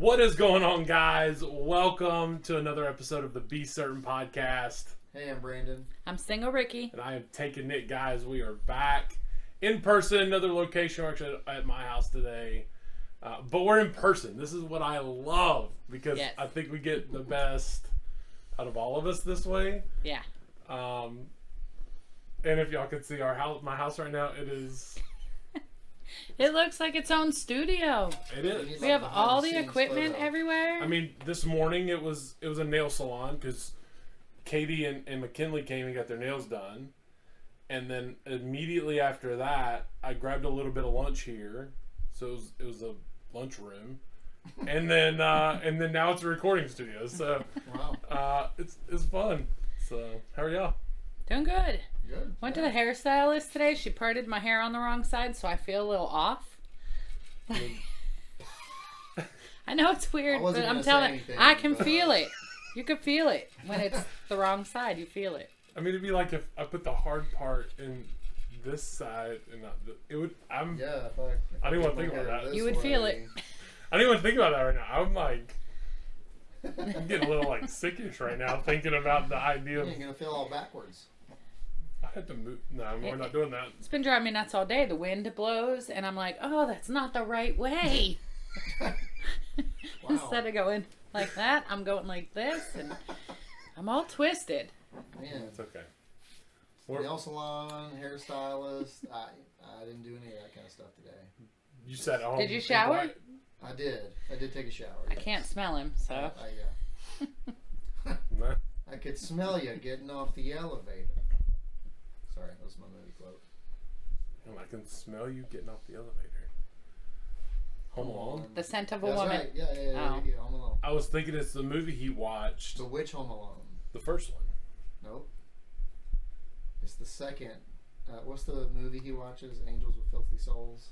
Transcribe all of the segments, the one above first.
What is going on, guys? Welcome to another episode of the B-SRTN podcast. Hey, I'm Brandon. I'm Single Ricky. And I am taking it, guys. We are back in person, another location. We're actually at my house today. But we're in person. This is what I love because I think we get the best out of all of us this way. Yeah. And if y'all can see my house right now, it is... It looks like its own studio. It is. We have all the equipment everywhere. I mean, this morning it was a nail salon because Katie and McKinley came and got their nails done. And then immediately after that, I grabbed a little bit of lunch here. So it was a lunch room. And then now it's a recording studio. So Wow. it's fun. So how are y'all? Doing good. Good. Went to the hairstylist today. She parted my hair on the wrong side, so I feel a little off. I know it's weird, but I'm telling you, I can feel it. You can feel it when it's the wrong side. You feel it. I mean, it'd be like if I put the hard part in this side and not it would. I don't even want to think about that. You would feel it. I don't even think about that right now. I'm like, I'm getting a little like sickish right now thinking about the idea of. You're gonna feel all backwards. I had to move. No, we're not doing that. It's been driving me nuts all day. The wind blows, and I'm like, oh, that's not the right way. Wow. Instead of going like that, I'm going like this, and I'm all twisted. Man, It's okay. nail salon, hairstylist. I didn't do any of that kind of stuff today. You sat at home. Did you shower? I did take a shower. I can't smell him, so. No. I could smell you getting off the elevator. Sorry, that was my movie quote. I can smell you getting off the elevator. Home Alone? The scent of a That's woman. right. Yeah, Oh. Home Alone. I was thinking it's the movie he watched. So which Home Alone? The first one. Nope. It's the second. What's the movie he watches? Angels with Filthy Souls.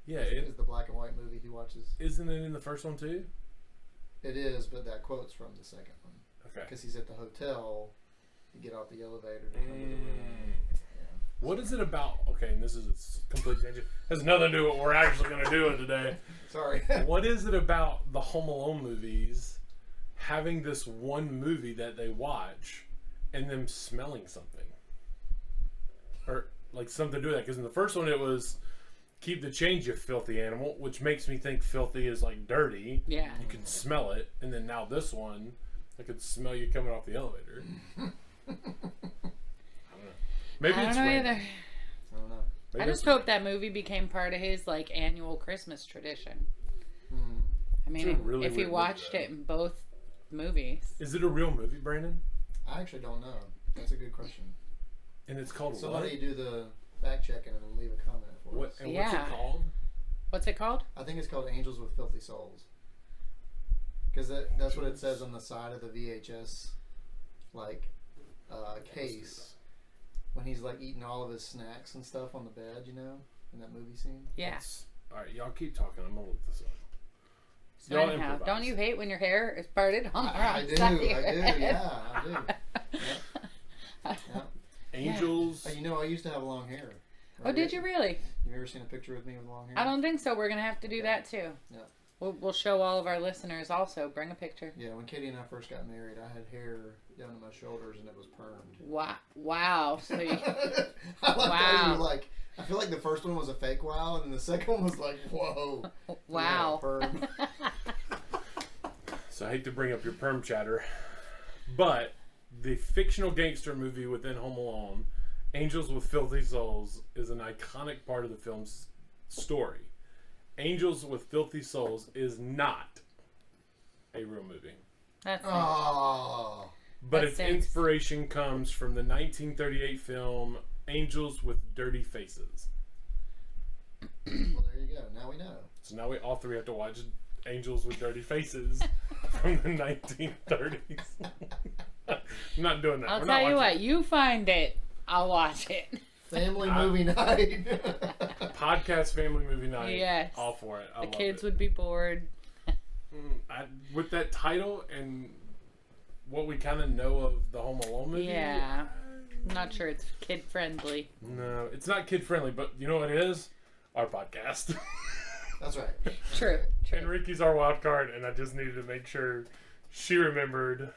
Yeah, Is the black and white movie he watches. Isn't it in the first one too? It is, but that quote's from the second one. Okay. Because he's at the hotel, you get off the elevator to come to the room. What is it about? Okay, and this is a complete tangent. Has nothing to do with what we're actually going to do today. Sorry. What is it about the Home Alone movies having this one movie that they watch and them smelling something? Or like something to do with that? Because in the first one it was keep the change, you filthy animal, which makes me think filthy is like dirty. Yeah. You can smell it. And then now this one, I could smell you coming off the elevator. Maybe I don't it's know random. either. I don't know. Maybe I just it's hope that movie became part of his like annual Christmas tradition. I mean, It's a really if he weird watched movie, it in both movies. Is it a real movie, Brandon? I actually don't know. That's a good question. And it's called Somebody what? do the fact checking and leave a comment for What? us. And what's it Yeah. called? What's it called? I think it's called Angels with Filthy Souls. Because that's what it says on the side of the VHS case. When he's like eating all of his snacks and stuff on the bed, you know, in that movie scene. Yeah. All right, y'all keep talking. I'm gonna look this up. So Y'all anyhow, improvise. don't you hate when your hair is parted on the I wrong do, side of your head? yeah, I do. Yeah. Angels. You know, I used to have long hair. Oh, did you really? You ever seen a picture with me with long hair? I don't think so. We're gonna have to do that too. Yeah. We'll show all of our listeners also. Bring a picture. Yeah, when Katie and I first got married, I had hair down to my shoulders and it was permed. Wow. So you, I like how wow. you like. I feel like the first one was a fake wow, and then the second one was like, whoa. wow. Yeah, perm. So I hate to bring up your perm chatter, but the fictional gangster movie within Home Alone, Angels with Filthy Souls, is an iconic part of the film's story. Angels with Filthy Souls is not a real movie. That's it. Oh. But That its stinks. inspiration comes from the 1938 film Angels with Dirty Faces. Well, there you go. Now we know. So now we all three have to watch Angels with Dirty Faces from the 1930s. I'm not doing that. I'll We're tell not you watching what. You find it, I'll watch it. Family movie night. Podcast family movie night. Yes. All for it. I The love kids it. would be bored. With that title and what we kind of know of the Home Alone movie. Yeah. I'm not sure it's kid friendly. No, it's not kid friendly, but you know what it is? Our podcast. That's right. True. And Ricky's our wild card, and I just needed to make sure she remembered.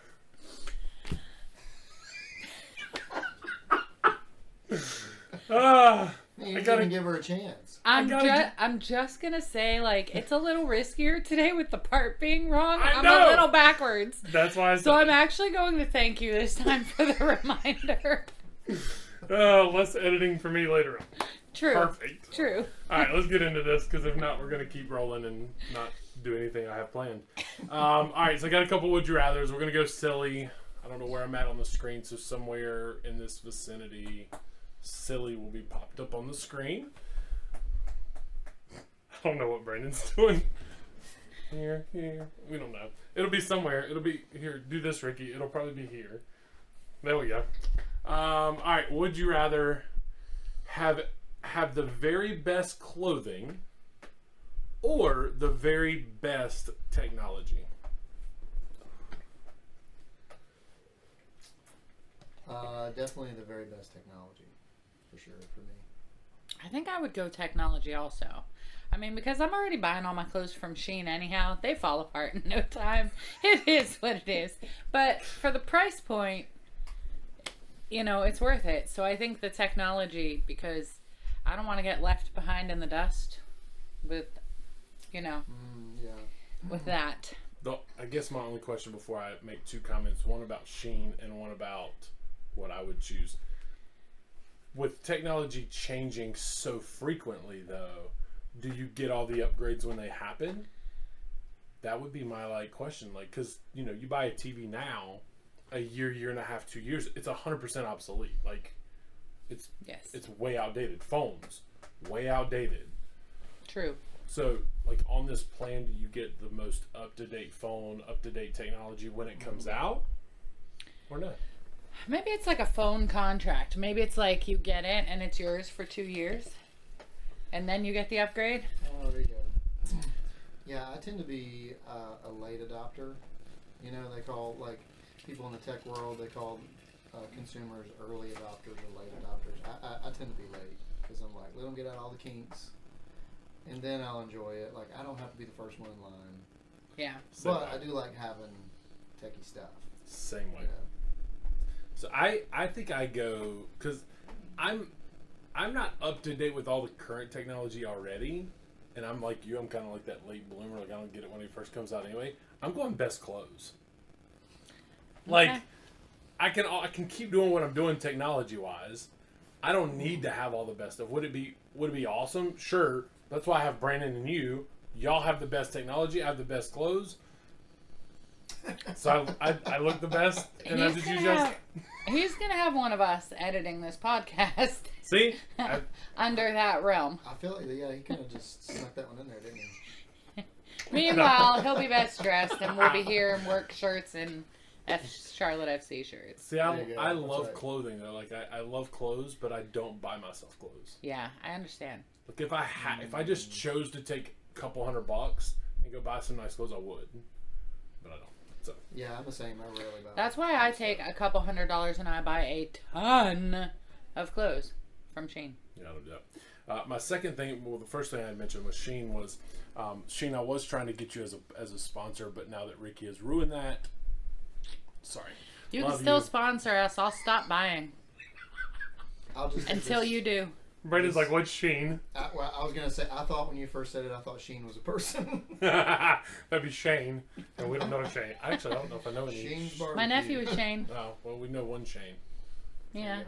You gotta give her a chance. I'm just gonna say, like, it's a little riskier today with the part being wrong. I'm know. a little backwards. That's why. So I'm actually going to thank you this time for the reminder. Less editing for me later on. True. Perfect. True. All right, let's get into this because if not, we're gonna keep rolling and not do anything I have planned. All right, so I got a couple would you rather's. We're gonna go silly. I don't know where I'm at on the screen, so somewhere in this vicinity, silly will be popped up on the screen. I don't know what Brandon's doing. Here. We don't know. It'll be somewhere. It'll be here. Do this, Ricky. It'll probably be here. There we go. All right. Would you rather have the very best clothing or the very best technology? Definitely the very best technology, for sure, for me. I think I would go technology also. I mean, because I'm already buying all my clothes from Shein anyhow. They fall apart in no time. It is what it is. But for the price point, you know, it's worth it. So I think the technology, because I don't want to get left behind in the dust with, you know, with that. I guess my only question before I make two comments, one about Shein and one about what I would choose. With technology changing so frequently, though, do you get all the upgrades when they happen? That would be my question. Because, you know, you buy a TV now, a year and a half, 2 years, it's 100% obsolete. It's way outdated. Phones, way outdated. True. So, on this plan, do you get the most up-to-date phone, up-to-date technology when it comes out? Or not? Maybe it's like a phone contract. Maybe it's like you get it and it's yours for 2 years. And then you get the upgrade? Oh, there you go. Yeah, I tend to be a late adopter. You know, they call, people in the tech world, they call consumers early adopters or late adopters. I tend to be late because I'm like, let them get out all the kinks, and then I'll enjoy it. I don't have to be the first one in line. Yeah. But I do like having techie stuff. Same way. Yeah. So I think I go, because I'm not up to date with all the current technology already, and I'm like you. I'm kind of like that late bloomer. I don't get it when it first comes out anyway. I'm going best clothes. Okay. I can keep doing what I'm doing technology wise. I don't need to have all the best stuff. Would it be awesome? Sure. That's why I have Brandon and you. Y'all have the best technology. I have the best clothes. So I look the best, and I just use y'all. He's gonna have one of us editing this podcast. See, under that realm. I feel like he kind of just snuck that one in there, didn't he? Meanwhile, he'll be best dressed, and we'll be here in work shirts and Charlotte FC shirts. See, I love clothing though. I love clothes, but I don't buy myself clothes. Yeah, I understand. If I just chose to take a couple $100 and go buy some nice clothes, I would, but I don't. So. Yeah, I'm the same. I rarely buy. That's why I take a couple $100 and I buy a ton of clothes from Shein. Yeah, no doubt. My second thing, the first thing I mentioned was Shein. Shein, I was trying to get you as a sponsor, but now that Ricky has ruined that, sorry. You can still sponsor us. I'll stop buying. Until you do. Brandon's like, what's Shein? I was going to say, I thought when you first said it, I thought Shein was a person. That'd be Shane. And we don't know Shane. Actually, I don't know if I know any. Shane's barbecue. My nephew is Shane. Oh, well, we know one Shane. Yeah.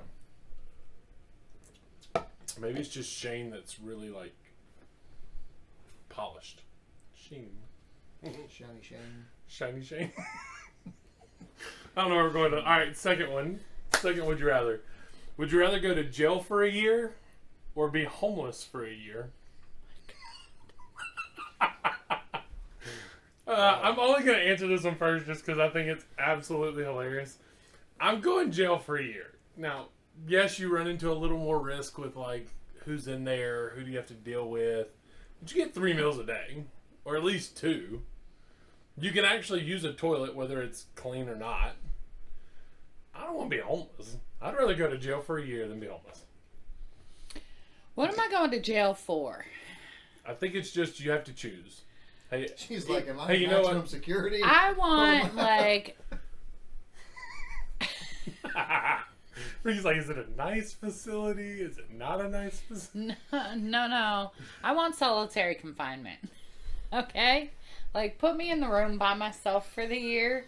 Maybe it's just Shane that's really, polished. Sheen. Shiny Shane. Shiny Shane. I don't know where we're going to. All right, second one. Second, would you rather? Would you rather go to jail for a year or be homeless for a year? I'm only going to answer this one first just because I think it's absolutely hilarious. I'm going jail for a year. Now, yes, you run into a little more risk with, who's in there, who do you have to deal with. But you get 3 meals a day, or at least 2. You can actually use a toilet, whether it's clean or not. I don't want to be homeless. I'd rather go to jail for a year than be homeless. What am I going to jail for? I think it's just you have to choose. Hey, She's like, am I hey, you know maximum what? security? I want like He's like, is it a nice facility? Is it not a nice facility? no. I want solitary confinement. Okay? Like, put me in the room by myself for the year,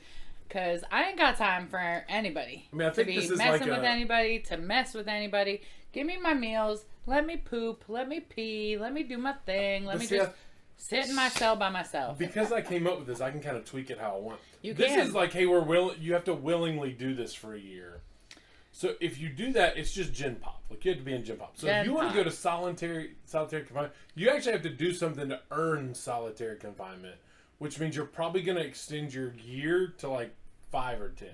because I ain't got time for anybody. I mean, I think to this be is messing like with anybody, to mess with anybody. Give me my meals. Let me poop. Let me pee. Let me do my thing. Let But me see, just sit in my cell by myself. Because I came up with this, I can kind of tweak it how I want. You this can. is like, hey, you have to willingly do this for a year. So if you do that, it's just Gen Pop. Like, you have to be in Gen Pop. So Gen if you want Pop. to go to solitary confinement, you actually have to do something to earn solitary confinement, which means you're probably going to extend your year to like 5 or 10.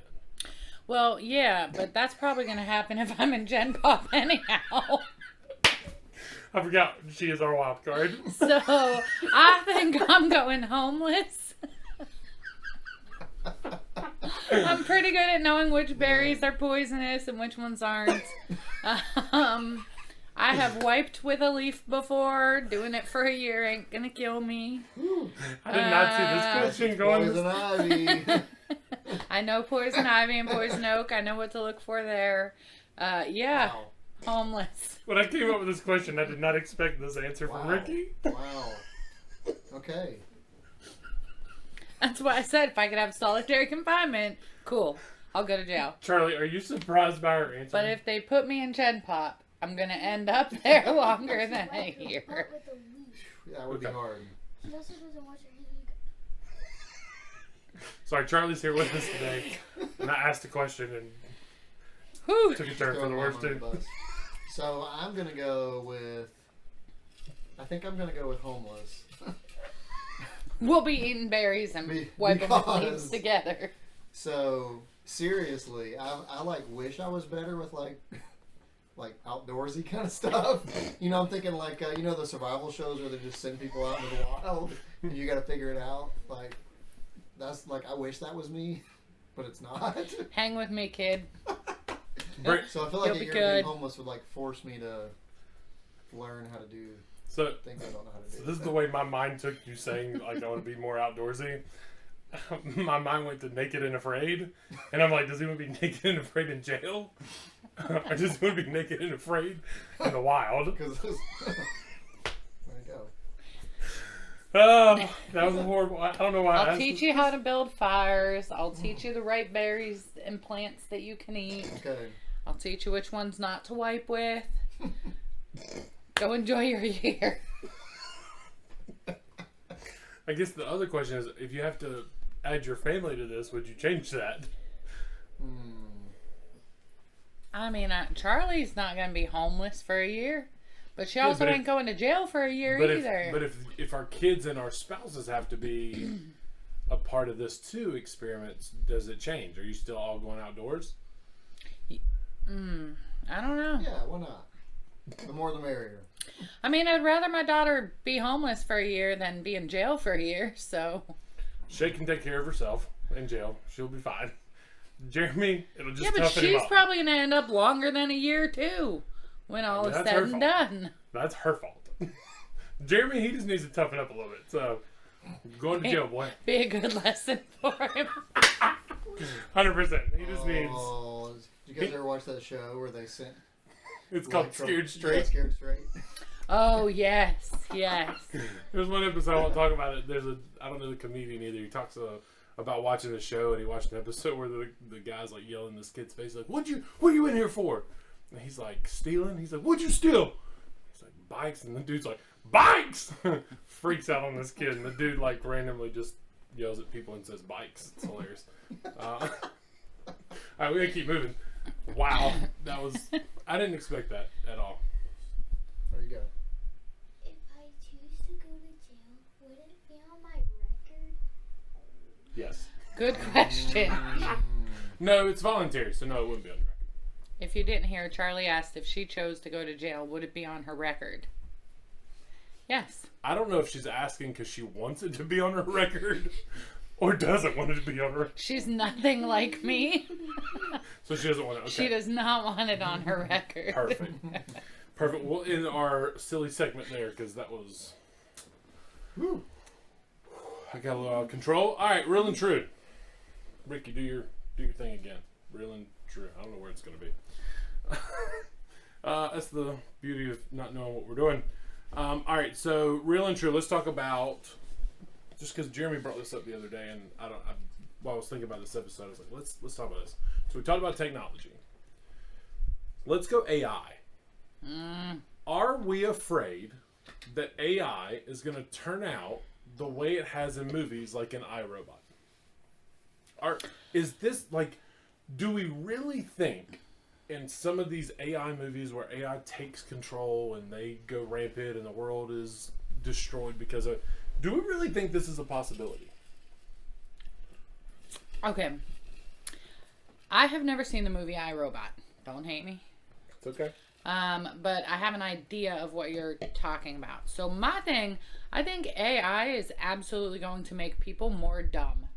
Well, yeah, but that's probably going to happen if I'm in Gen Pop anyhow. I forgot she is our wild card. So I think I'm going homeless. I'm pretty good at knowing which berries are poisonous and which ones aren't. I have wiped with a leaf before. Doing it for a year ain't gonna kill me. I did not see this question going. Poison ivy. I know poison ivy and poison oak. I know what to look for there. Yeah, Wow. homeless. When I came up with this question, I did not expect this answer from Wow. Ricky. Wow. Okay. That's why I said if I could have solitary confinement, cool. I'll go to jail. Charlie, are you surprised by her answer? But if they put me in Gen Pop, I'm gonna end up there longer than a year. With a leash. That would be Okay. hard. She also doesn't wash her hands. Sorry, Charlie's here with us today, and I asked a question and Whew. took a turn for Throw the mom worst under the too. bus. So I'm gonna go with. I think I'm gonna go with homeless. We'll be eating berries and wiping the leaves Because- together. So seriously, I like wish I was better with like outdoorsy kind of stuff. You know, I'm thinking like you know the survival shows where they just send people out into the wild and you got to figure it out. Like that's like I wish that was me, but it's not. Hang with me, kid. Brit- So I feel like You'll a be year good. being homeless would like force me to learn how to do So, things I don't know how to do. so this is the way my mind took you saying like I want to be more outdoorsy. My mind went to naked and afraid, and I'm like, does he want to be naked and afraid in jail, or does he want to be naked and afraid in the wild? Because there you go. Oh, that was horrible. I don't know why. I I'll asked teach you how to build fires. I'll teach you the right berries and plants that you can eat. Okay. I'll teach you which ones not to wipe with. Go enjoy your year. I guess the other question is, if you have to add your family to this, would you change that? I mean, Charlie's not going to be homeless for a year. But she Yeah, also but ain't if- going to jail for a year But either. if our kids and our spouses have to be a part of this too experiments, does it change? Are you still all going outdoors? I don't know. Yeah, why not? The more the merrier. I mean, I'd rather my daughter be homeless for a year than be in jail for a year, so. Shay can take care of herself in jail. She'll be fine. Jeremy, it'll just Yeah, but toughen him she's up. probably going to end up longer than a year, too, when all is That's said her and fault. done. That's her fault. Jeremy, he just needs to toughen up a little bit. So, going to jail, boy. Be a good lesson for him. 100%. He just needs. Oh, did you guys ever watch that show where they sent? It's called like, Scared Yeah, Straight. Scared Straight. Oh, yes, yes. There's one episode I won't talk about it. I don't know the comedian either. He talks about watching the show, and he watched an episode where the guy's like yelling in this kid's face, like, what are you in here for? And he's like, stealing? He's like, what'd you steal? He's like, bikes. And the dude's like, bikes! Freaks out on this kid, and the dude like randomly just yells at people and says bikes. It's hilarious. All right, we gotta keep moving. Wow, I didn't expect that at all. There you go. If I choose to go to jail, would it be on my record? Yes. Good question. No, it's voluntary, so no, it wouldn't be on the record. If you didn't hear, Charlie asked if she chose to go to jail, would it be on her record? Yes. I don't know if she's asking because she wants it to be on her record or doesn't want it to be on her. She's nothing like me. So she doesn't want it. Okay. She does not want it on her record. Perfect. Perfect. We'll end our silly segment there because that was Woo. I got a little out of control. All right, real and true. Ricky, do your thing again. Real and true. I don't know where it's going to be. That's the beauty of not knowing what we're doing. All right, so real and true. Let's talk about, just because Jeremy brought this up the other day, and while I was thinking about this episode, I was like, let's talk about this. So we talked about technology. Let's go AI. Are we afraid that AI is going to turn out the way it has in movies, like in iRobot? Is this like? Do we really think in some of these AI movies where AI takes control and they go rampant and the world is destroyed because of? Do we really think this is a possibility? Okay. I have never seen the movie iRobot. Don't hate me. It's okay. But I have an idea of what you're talking about. So my thing, I think AI is absolutely going to make people more dumb.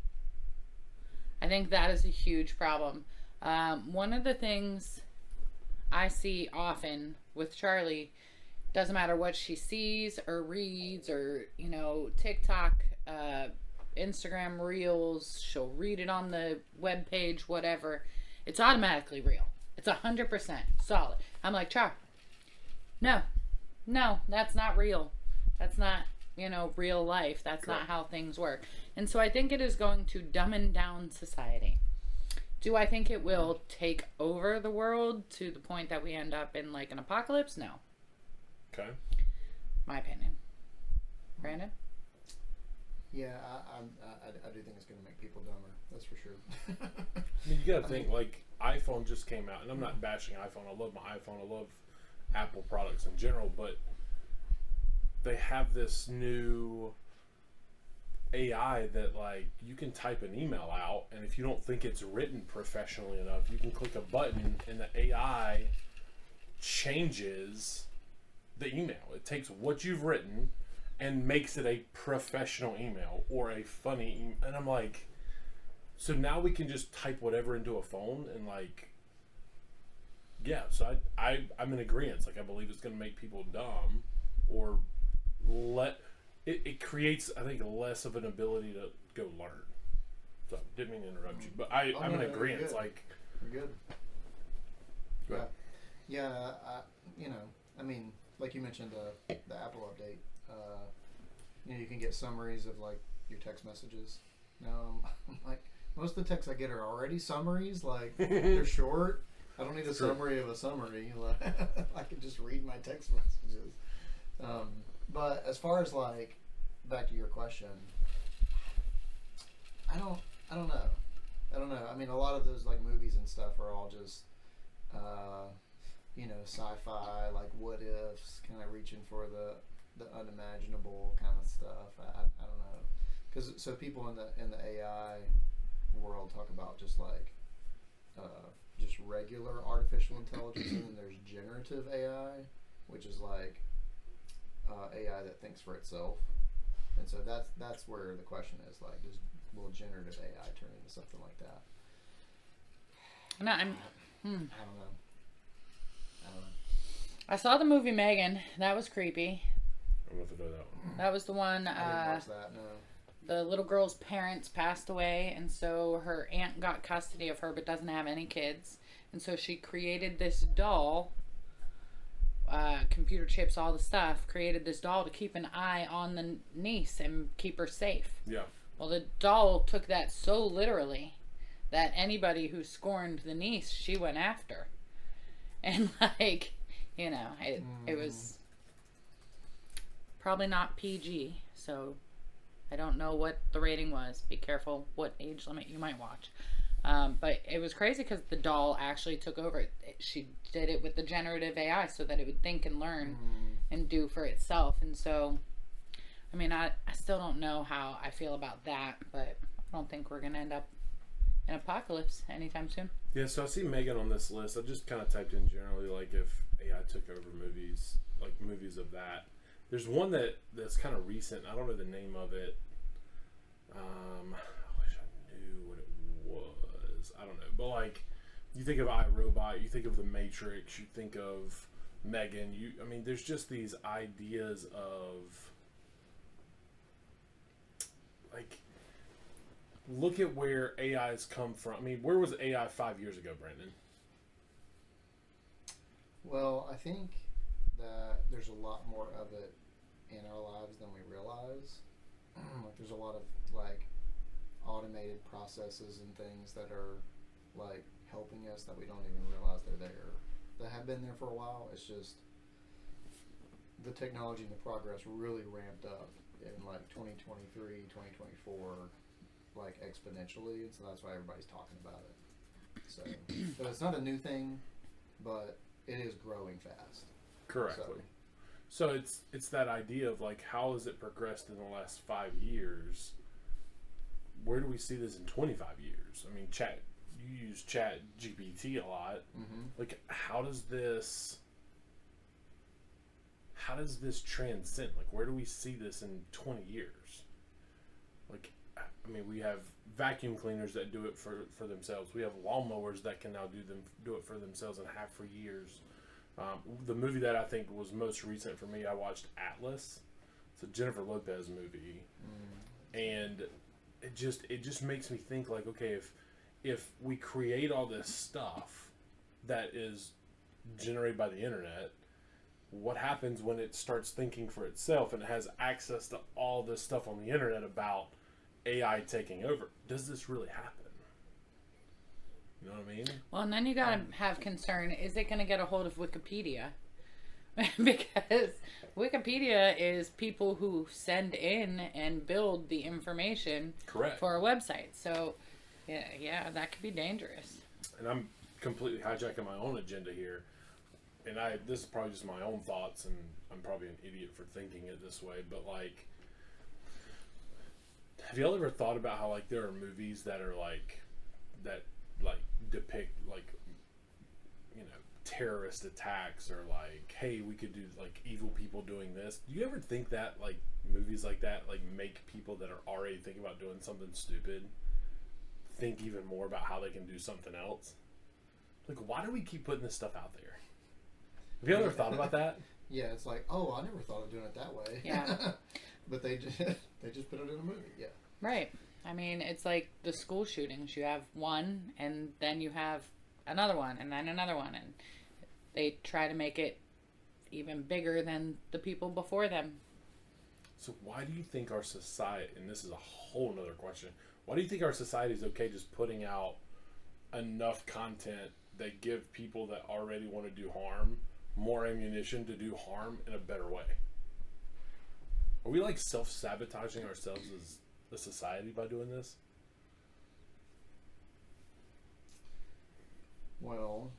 I think that is a huge problem. One of the things I see often with Charlie, doesn't matter what she sees or reads or, TikTok, Instagram Reels, she'll read it on the webpage, whatever. It's automatically real. It's 100% solid. I'm like, Char, no, that's not real. That's not, real life. That's Correct. not how things work. And so I think it is going to dumb down society. Do I think it will take over the world to the point that we end up in like an apocalypse? No. Okay. My opinion. Brandon? Yeah, I do think it's going to make people dumber. That's for sure. I mean, you gotta think, like, iPhone just came out, and I'm not bashing iPhone. I love my iPhone. I love Apple products in general, but they have this new AI that, like, you can type an email out, and if you don't think it's written professionally enough, you can click a button, and the AI changes the email. It takes what you've written and makes it a professional email or a funny email. And I'm like, so now we can just type whatever into a phone and like, yeah. So I'm in agreement. Like, I believe it's going to make people dumb, or it creates, I think, less of an ability to go learn. So didn't mean to interrupt you, but I'm in agreement. It's like, You're good. Go ahead. Yeah. I mean, like you mentioned, the Apple update. You can get summaries of like your text messages. Now I'm like, most of the texts I get are already summaries. Like, they're short. I don't need a summary of a summary. Like, I can just read my text messages. But as far as like, back to your question, I don't know. I mean, a lot of those like movies and stuff are all just, sci-fi, like what ifs, kind of reaching for the unimaginable kind of stuff. I don't know, because so people in the AI world talk about just like just regular artificial intelligence, and then there's generative AI, which is like AI that thinks for itself. And so that's where the question is, like, will generative AI turn into something like that? No, I don't know. I saw the movie Megan. That was creepy. I don't know if I know that one. That was the one. I didn't watch that. No. The little girl's parents passed away, and so her aunt got custody of her, but doesn't have any kids. And so she created this doll. Computer chips, all the stuff. Created this doll to keep an eye on the niece and keep her safe. Yeah. Well, the doll took that so literally that anybody who scorned the niece, she went after. And like, it was probably not PG, so I don't know what the rating was. Be careful what age limit you might watch. But it was crazy because the doll actually took over. She did it with the generative AI so that it would think and learn and do for itself. And so, I mean, I still don't know how I feel about that, but I don't think we're going to end up in apocalypse anytime soon. Yeah, so I see Megan on this list. I just kind of typed in generally, like, if AI took over movies, like movies of that. There's one that's kind of recent. I don't know the name of it. I wish I knew what it was. I don't know. But, like, you think of iRobot, you think of The Matrix, you think of Megan. I mean, there's just these ideas of like, look at where AI has come from. I mean, where was AI 5 years ago, Brandon? Well, I think that there's a lot more of it in our lives than we realize. Like, there's a lot of like automated processes and things that are like helping us that we don't even realize they're there. That have been there for a while. It's just the technology and the progress really ramped up in like 2023, 2024, like exponentially, and so that's why everybody's talking about it. So it's not a new thing, but it is growing fast. Correctly. So it's that idea of like, how has it progressed in the last 5 years? Where do we see this in 25 years? I mean, you use Chat GPT a lot. Mm-hmm. Like, how does this transcend? Like, where do we see this in 20 years? Like, I mean, we have vacuum cleaners that do it for themselves. We have lawnmowers that can now do it for themselves and have for years. The movie that I think was most recent for me, I watched Atlas. It's a Jennifer Lopez movie, and it just makes me think like, okay, if we create all this stuff that is generated by the internet, what happens when it starts thinking for itself and it has access to all this stuff on the internet about AI taking over? Does this really happen? You know what I mean? Well, and then you gotta have concern, is it gonna get a hold of Wikipedia? Because Wikipedia is people who send in and build the information Correct. for a website. So, yeah, that could be dangerous. And I'm completely hijacking my own agenda here. And this is probably just my own thoughts, and I'm probably an idiot for thinking it this way, but like, have y'all ever thought about how like there are movies that are like depict like, you know, terrorist attacks, or like, hey, we could do like evil people doing this? Do you ever think that like movies like that like make people that are already thinking about doing something stupid think even more about how they can do something else? Like, why do we keep putting this stuff out there? Have you ever thought about that? Yeah, it's like, oh, I never thought of doing it that way. Yeah. But they just put it in a movie. Yeah. Right. I mean, it's like the school shootings. You have one, and then you have another one, and then another one, and they try to make it even bigger than the people before them. So why do you think our society, and this is a whole nother question, why do you think our society is okay just putting out enough content that give people that already want to do harm more ammunition to do harm in a better way? Are we like self-sabotaging ourselves as a society by doing this? Well,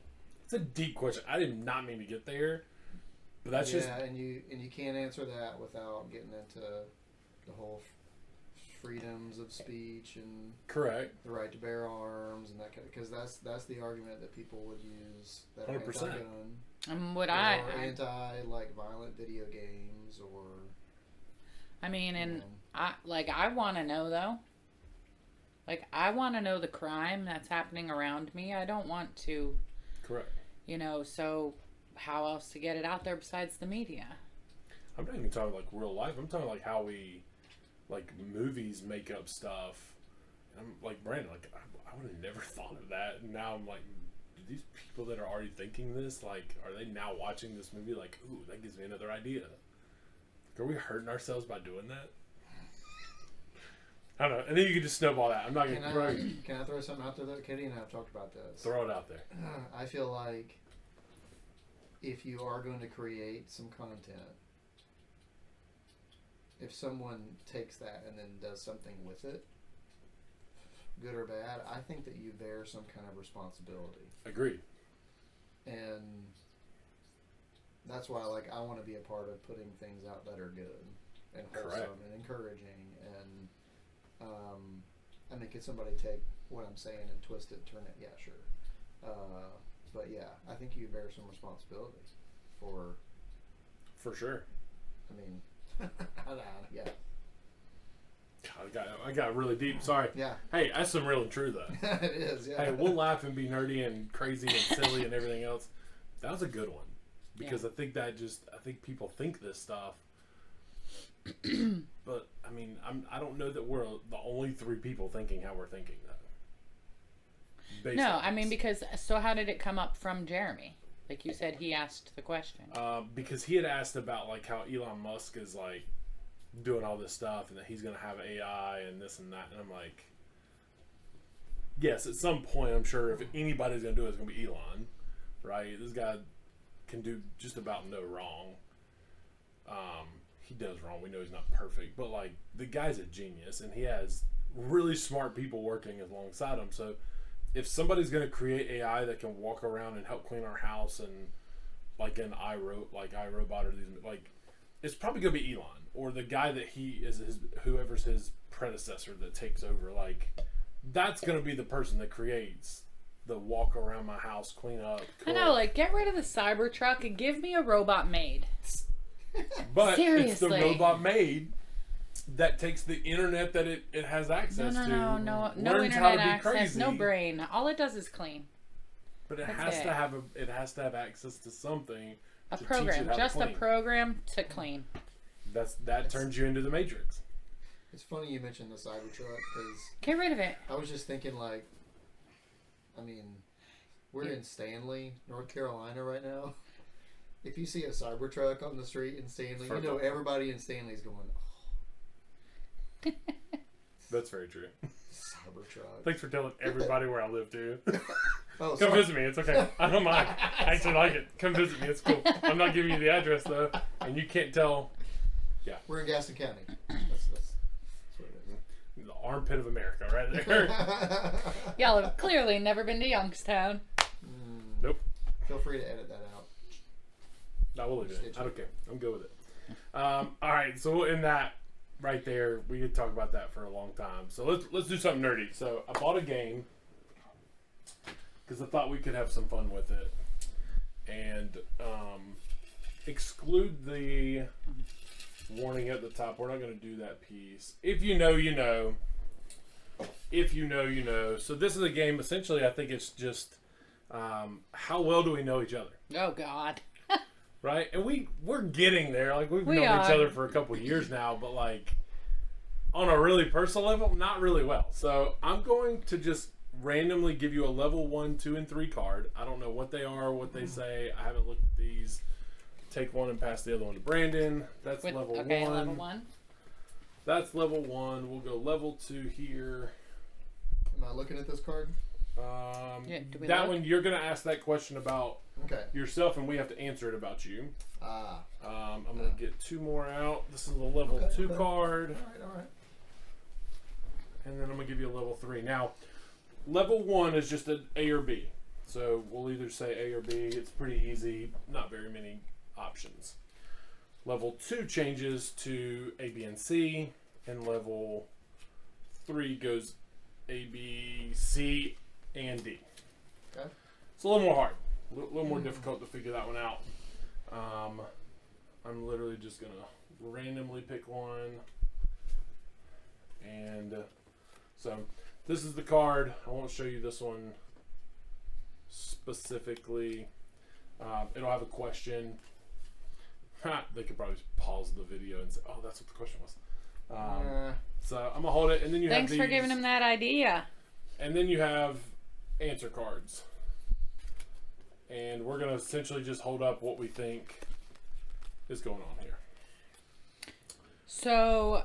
it's a deep question. I did not mean to get there, but that's just and you can't answer that without getting into the whole freedoms of speech and correct. The right to bear arms and that kind of, because that's the argument that people would use that are 100%. anti-gun. Or anti like violent video games, or I mean, and I want to know though. Like, I want to know the crime that's happening around me. I don't want to. Correct. You know, so how else to get it out there besides the media? I'm not even talking like real life. I'm talking like how we, like, movies make up stuff. And I'm like, Brandon, like, I would have never thought of that. And now I'm like, do these people that are already thinking this, like, are they now watching this movie like, ooh, that gives me another idea? Like, are we hurting ourselves by doing that? I don't know. And then you can just snowball that. I'm not going to throw it. Can I throw something out there that Katie and I have talked about this? Throw it out there. I feel like if you are going to create some content, if someone takes that and then does something with it, good or bad, I think that you bear some kind of responsibility. Agreed. And that's why, like, I want to be a part of putting things out that are good and wholesome and encouraging. And I mean, could somebody take what I'm saying and twist it, turn it? Yeah, sure. But yeah, I think you bear some responsibility for sure. I mean, yeah. God, I got really deep. Sorry. Yeah. Hey, that's some real and true though. It is. Yeah. Hey, we'll laugh and be nerdy and crazy and silly and everything else. That was a good one because I think people think this stuff, but I mean, I don't know that we're the only 3 people thinking how we're thinking though. Based No, on I mean, this. because, so how did it come up from Jeremy? Like you said, he asked the question. Because he had asked about like how Elon Musk is like doing all this stuff and that he's going to have AI and this and that, and I'm like, yes, at some point I'm sure if anybody's going to do it, it's going to be Elon, right? This guy can do just about no wrong. He does wrong. We know he's not perfect, but like the guy's a genius and he has really smart people working alongside him. So if somebody's going to create AI that can walk around and help clean our house and like an iRobot or these, like, it's probably going to be Elon or the guy that he is whoever's his predecessor that takes over. Like, that's going to be the person that creates the walk around my house, clean up. I know, like, get rid of the Cybertruck and give me a robot maid. But Seriously. it's the robot maid that takes the internet that it has access to. No learns how to internet be access, crazy, no brain. All it does is clean. but it That's has it. to have it has to have access to something. A to teach program, it how to just a clean. program to clean. That turns you into the Matrix. It's funny you mentioned the Cybertruck because Get rid of it. I was just thinking, like, I mean, we're in Stanley, North Carolina right now. If you see a Cybertruck on the street in Stanley, you know everybody in Stanley's going, oh, That's very true. Cybertruck. Thanks for telling everybody where I live too. Oh, Come sorry. visit me. It's okay. I don't mind. I actually like it. Come visit me. It's cool. I'm not giving you the address though, and you can't tell. We're in Gaston County. That's what it The armpit of America, right there. is. Y'all have clearly never been to Youngstown. Nope. Feel free to edit that out. I will leave it. I don't care. I'm good with it. All right. So in that right there, we could talk about that for a long time. So let's do something nerdy. So I bought a game because I thought we could have some fun with it, and exclude the warning at the top. We're not going to do that piece. If you know, you know. If you know, you know. So this is a game. Essentially, I think it's just how well do we know each other. Oh, God. Right, and we're getting there. Like we've We known each are. other for a couple of years now, but like on a really personal level, not really well. So I'm going to just randomly give you a level 1, 2, and 3 card. I don't know what they are, what they say. I haven't looked at these. Take one and pass the other one to Brandon. That's level 1. Level 1. That's level 1. We'll go level 2 here. Am I looking at this card? Yeah, do we That look? one you're gonna ask that question about Okay. yourself, and we have to answer it about you. Ah. I'm gonna get 2 more out. This is the level 2 card. All right. And then I'm going to give you a level 3. Now, level 1 is just an A or B. So we'll either say A or B. It's pretty easy. Not very many options. Level 2 changes to A, B, and C. And level 3 goes A, B, C, and D. Okay. It's a little more hard. A little more difficult to figure that one out. I'm literally just going to randomly pick one. And so this is the card. I won't show you this one specifically. It'll have a question. They could probably just pause the video and say, "Oh, that's what the question was." So I'm gonna hold it, and then you Thanks have for these, giving him that idea. and then you have answer cards, and we're gonna essentially just hold up what we think is going on here. So,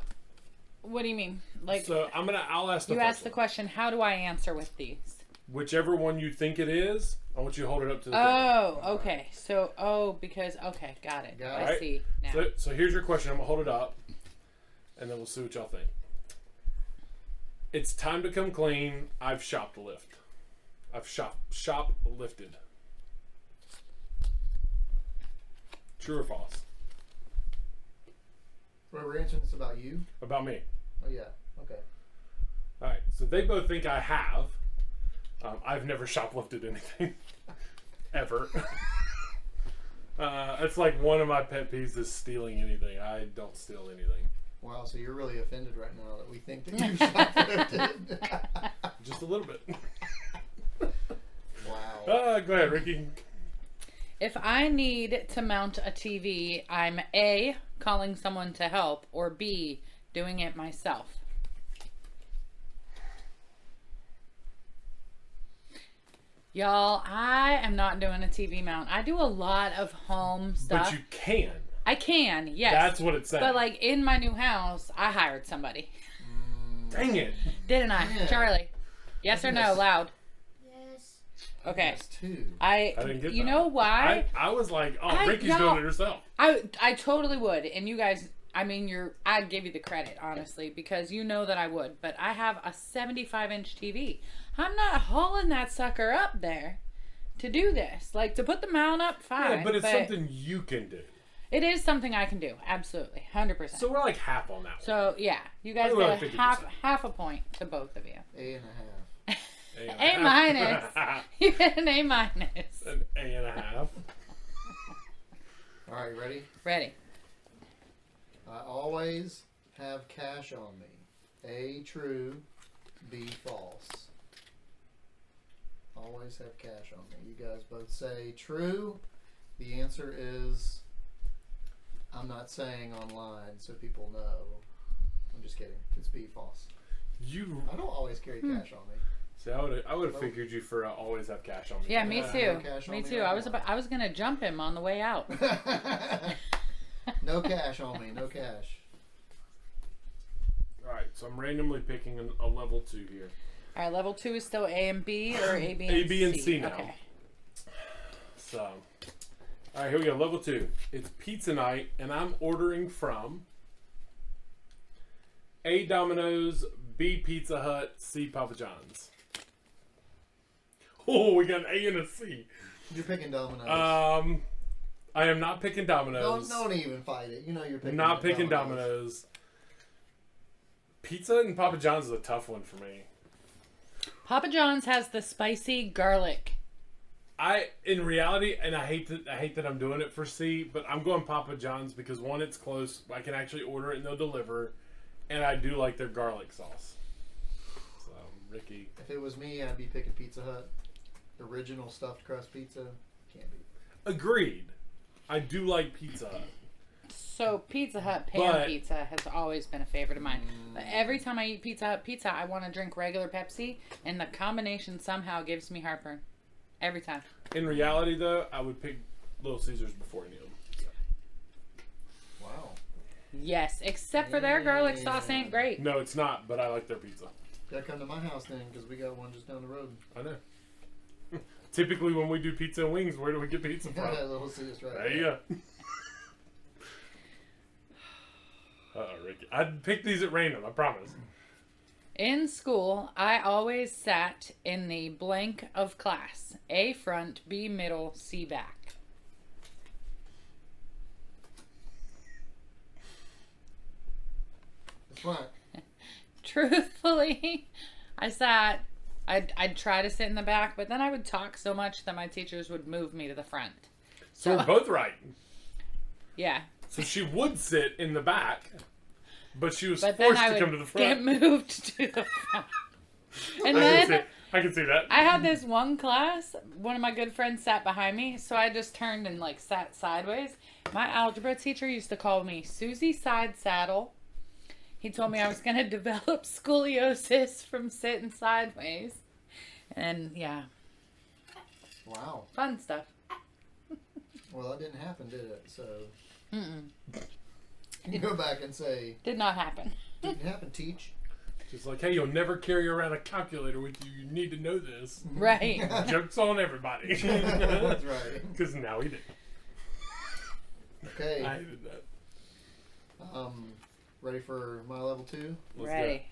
what do you mean? Like, So I'll ask the you first asked the one. question, how do I answer with these? Whichever one you think it is, I want you to hold it up to the camera. Oh, okay. So, because, okay, got it. Got I it. see now. So here's your question. I'm gonna hold it up, and then we'll see what y'all think. It's time to come clean. I've shoplifted. I've shoplifted. True or false? Wait, we're answering this about you? About me. Oh, yeah. Okay. All right. So they both think I have. I've never shoplifted anything ever. It's like one of my pet peeves is stealing anything. I don't steal anything. Wow, so you're really offended right now that we think that you shoplifted. Just a little bit. Wow. Go ahead, Ricky. If I need to mount a TV, I'm A, calling someone to help, or B, doing it myself. Y'all, I am not doing a TV mount. I do a lot of home stuff. But you can. I can, yes. That's what it said. But like in my new house, I hired somebody. Dang it. Didn't I? Yeah. Charlie. Yes or no? Yes. Loud. Yes. Okay. That's two. I didn't get You that. know why? I was like, oh, Ricky's y'all- doing it herself. I totally would. And you guys, I mean, I'd give you the credit, honestly, because you know that I would. But I have a 75-inch TV. I'm not hauling that sucker up there to do this. Like, to put the mount up, fine. Yeah, but it's something you can do. It is something I can do. Absolutely. 100%. So we're like half on that one. So, yeah. You guys We're get like a 50%. half a point to both of you. A and a half. A minus. You get an A minus. An A and a half. All right, ready? Ready. I always have cash on me. A, true. B, false. Always have cash on me. You guys both say true. The answer is, I'm not saying online so people know. I'm just kidding. It's B, false. I don't always carry cash on me. See, I would have figured you for always have cash on me. Yeah, me Yeah, too. no cash on Me me too. right I was gonna jump him on the way out. No cash on me. No cash. All right, so I'm randomly picking a level 2 here. All right, level 2 is still A and B, or A, B, and A, B, and C? C now. Okay. So, all right, here we go. Level 2. It's pizza night, and I'm ordering from A, Domino's, B, Pizza Hut, C, Papa John's. Oh, we got an A and a C. You're picking Domino's. I am not picking Domino's. Don't even fight it. You know you're picking. Not picking Domino's. Pizza and Papa John's is a tough one for me. Papa John's has the spicy garlic. In reality, and I hate that I'm doing it for C, but I'm going Papa John's because one, it's close. I can actually order it and they'll deliver, and I do like their garlic sauce. So, Ricky. If it was me, I'd be picking Pizza Hut. Original stuffed crust pizza. Can't beat. Agreed. I do like Pizza Hut. So Pizza Hut pan But- pizza has always been a favorite of mine. But every time I eat Pizza Hut pizza, I want to drink regular Pepsi, and the combination somehow gives me heartburn. Every time. In reality, though, I would pick Little Caesars before any of them. Wow. Yes, except for their garlic sauce ain't great. No, it's not, but I like their pizza. Gotta come to my house then, because we got one just down the road. I know. Typically, when we do pizza and wings, where do we get pizza from? Little Caesars, right? There you go. Ricky. I'd pick these at random, I promise. In school, I always sat in the blank of class. A front, B middle, C back. The front. Truthfully, I'd try to sit in the back, but then I would talk so much that my teachers would move me to the front. So we're both right. Yeah. So she would sit in the back, but she was But then forced I to would come to the get front. moved to the front. And I can see that. I had this one class, one of my good friends sat behind me, so I just turned and like sat sideways. My algebra teacher used to call me Susie Side Saddle. He told me I was going to develop scoliosis from sitting sideways. And yeah, Wow. fun stuff. Well, that didn't happen, did it? So Mm-mm. you can go back and say, Did not happen. didn't happen, teach. Just like, hey, you'll never carry around a calculator with you. You need to know this. Right. Joke's on everybody. That's right. Because now he did. Okay. I hated that. Ready for my level 2? Let's Ready.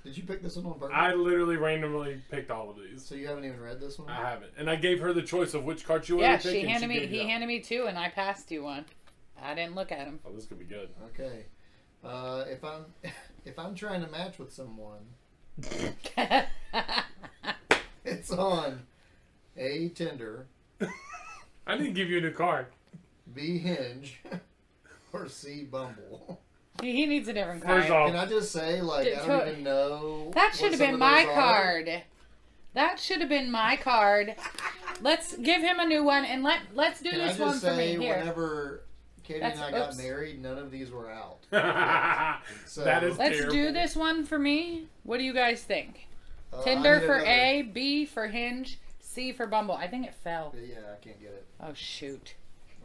Did you pick this one on purpose? I literally randomly picked all of these. So you haven't even read this one? I haven't. And I gave her the choice of which card you Yeah, wanted to pick. she and handed me. gave He you that handed me 2, and I passed you one. I didn't look at him. one. Oh, this could be good. Okay. If I'm trying to match with someone, it's on A, Tinder, I didn't give you a new card. B, Hinge, or C, Bumble. He needs a different First card. off, Can I just say, like, I don't even know. That what should have some been of my those are? card. That should have been my card. Let's give him a new one and let's do Can I this just one for me say, here. Katie That's- and I got oops. married, none of these were out. So, That is Let's terrible. do this one for me. What do you guys think? I Tinder need for another- A, B for Hinge, C for Bumble. I think it fell. Yeah, I can't get it. Oh shoot.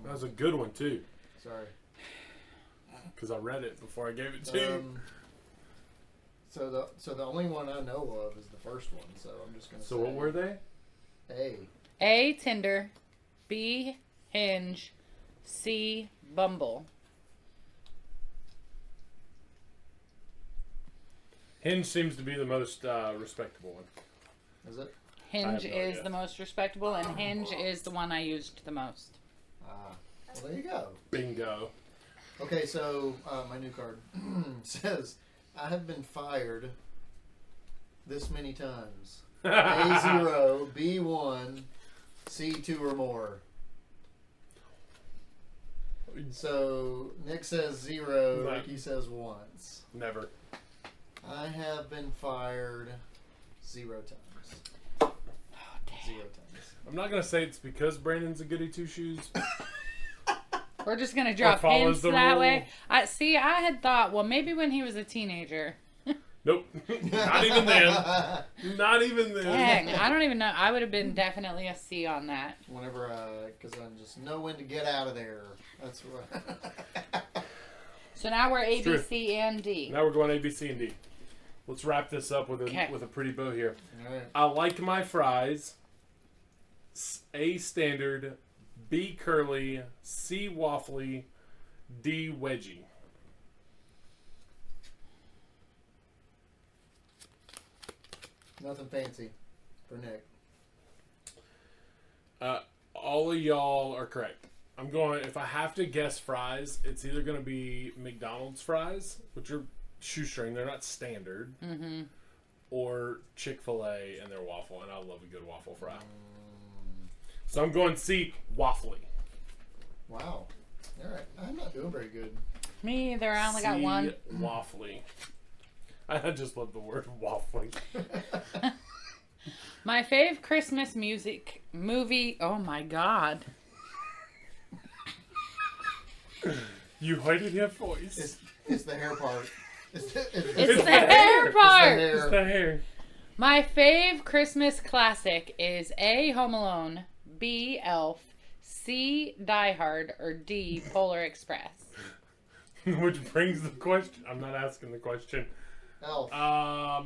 That was a good one too, Sorry. because I read it before I gave it to you. So the only one I know of is the first one. So I'm just gonna. So say what were they? A. A, Tinder, B, Hinge, C, Bumble. Hinge seems to be the most respectable one. Is it? Hinge I have no is idea. the most respectable, and Hinge is the one I used the most. Well, there you go. Bingo. Okay, so my new card says, I have been fired this many times. A0, B1, C2 or more. So Nick says 0, No. Ricky says once. Never. I have been fired 0 times. Oh, 0 times. I'm not gonna say it's because Brandon's a goody two shoes. We're just gonna drop follows hints the that rule. way. I had thought, well, maybe when he was a teenager. Nope. Not even then. Not even then. Dang, I don't even know. I would have been definitely a C on that. Whenever, because I just know when to get out of there. That's what. So now we're A, B, true. C, and D. Now we're going A, B, C, and D. Let's wrap this up with a Okay. with a pretty bow here. All right. I like my fries. A standard, B curly, C waffly, D wedgie. Nothing fancy for Nick. All of y'all are correct. I'm going, if I have to guess fries, it's either going to be McDonald's fries, which are shoestring, they're not standard, Mm-hmm. or Chick-fil-A and their waffle, and I love a good waffle fry. So I'm going C, waffly. Wow. All right. I'm not doing very good. Me either. I only got C, one. waffly. I just love the word waffly. My fave Christmas movie. Oh my god. You hated your voice. It's the hair part. It's the It's the the hair hair. part. It's It's the hair. My fave Christmas classic is A, Home Alone, B, Elf, C, Die Hard, or D, Polar Express. Which brings the question. I'm not asking the question. Elf. I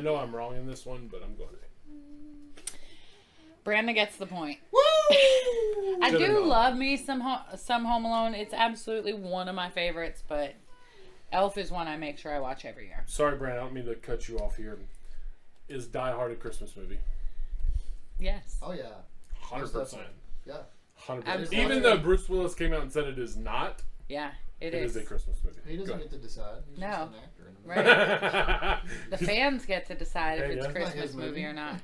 know I'm wrong in this one, but I'm going to. Brandon gets the point. Woo! I Should've do known. love me some Home Alone. It's absolutely one of my favorites, but Elf is one I make sure I watch every year. Sorry, Brandon. I don't mean to cut you off here. Is Die Hard a Christmas movie? Yes. Oh, yeah. 100%. Yeah. 100%. Absolutely. Even though Bruce Willis came out and said it is not, Yeah, it is a Christmas movie. He doesn't Go get to decide. He's No. just an actor in the movie. Right. The fans get to decide if Hey, it's yeah. a Christmas Not his movie movie. or not.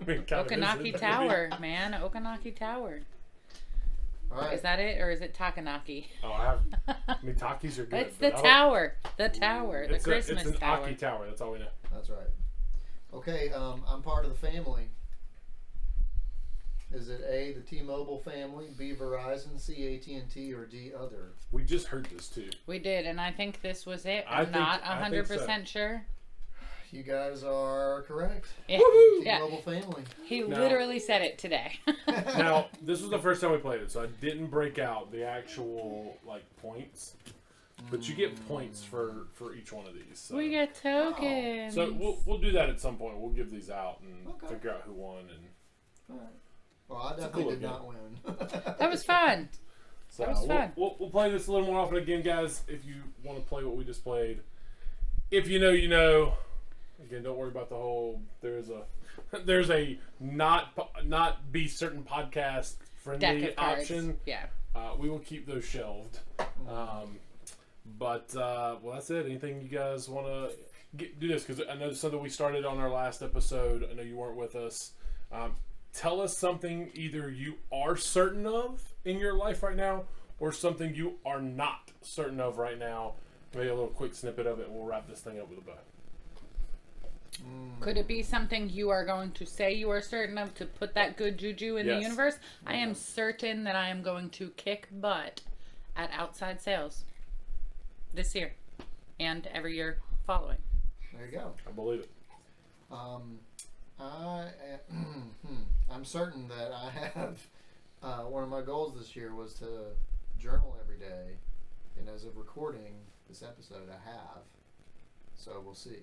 I mean, kind of is, Okanaki isn't it? Tower, man. Okanaki Tower. All right. Is that it, or is it Takanaki? Oh, I have. I mean, Takis are good. It's the but I don't- tower. The tower. The It's Christmas it's an tower. Aki Tower. That's all we know. That's right. Okay, I'm part of the family. Is it A, the T-Mobile family, B, Verizon, C, AT&T, or D, other? We just heard this too. We did, and I think this was it. I I'm think- not I think 100% sure. You guys are correct. Yeah. Yeah. T-Mobile family. He No. literally said it today. Now, this was the first time we played it, so I didn't break out the actual like points. But you get points for each one of these. So. We get tokens. So we'll do that at some point. We'll give these out and Okay. figure out who won. And All right. Well, I a definitely cool did game. not win. That was fun. so That was fun. we'll play this a little more often again, guys. If you want to play what we just played, if you know, you know. Again, don't worry about the whole. There's a not be certain podcast Deck friendly of cards. option. Yeah. We will keep those shelved. But well, that's it. Anything you guys want to do this? Because I know something we started on our last episode. I know you weren't with us. Tell us something either you are certain of in your life right now, or something you are not certain of right now. Maybe a little quick snippet of it, and we'll wrap this thing up with a bow. Could it be something you are going to say you are certain of to put that good juju in the Yes. universe? I am certain that I am going to kick butt at outside sales this year and every year following. There you go. I believe it. I'm certain that I have one of my goals this year was to journal every day, and as of recording this episode, I have. So we'll see.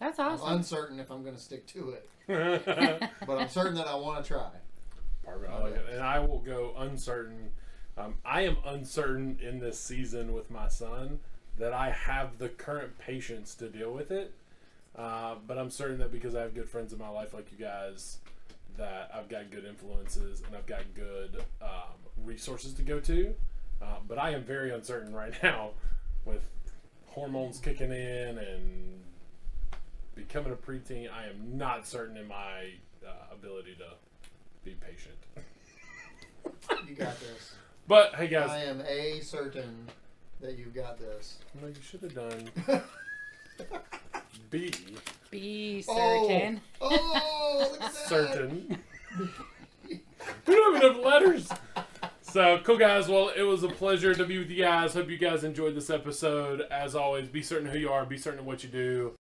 That's I'm awesome. uncertain if I'm going to stick to it, but I'm certain that I want to try. Perfect. I like it. And I will go uncertain. I am uncertain in this season with my son that I have the current patience to deal with it. But I'm certain that because I have good friends in my life like you guys, that I've got good influences and I've got good resources to go to. But I am very uncertain right now with hormones kicking in and becoming a preteen. I am not certain in my ability to be patient. You got this. But hey guys, I am certain that you've got this. no, you should have done B. B-SRTN. Oh, look at that. Certain. We don't have enough letters. So cool, guys. Well, it was a pleasure to be with you guys. Hope you guys enjoyed this episode. As always, be certain who you are. Be certain of what you do.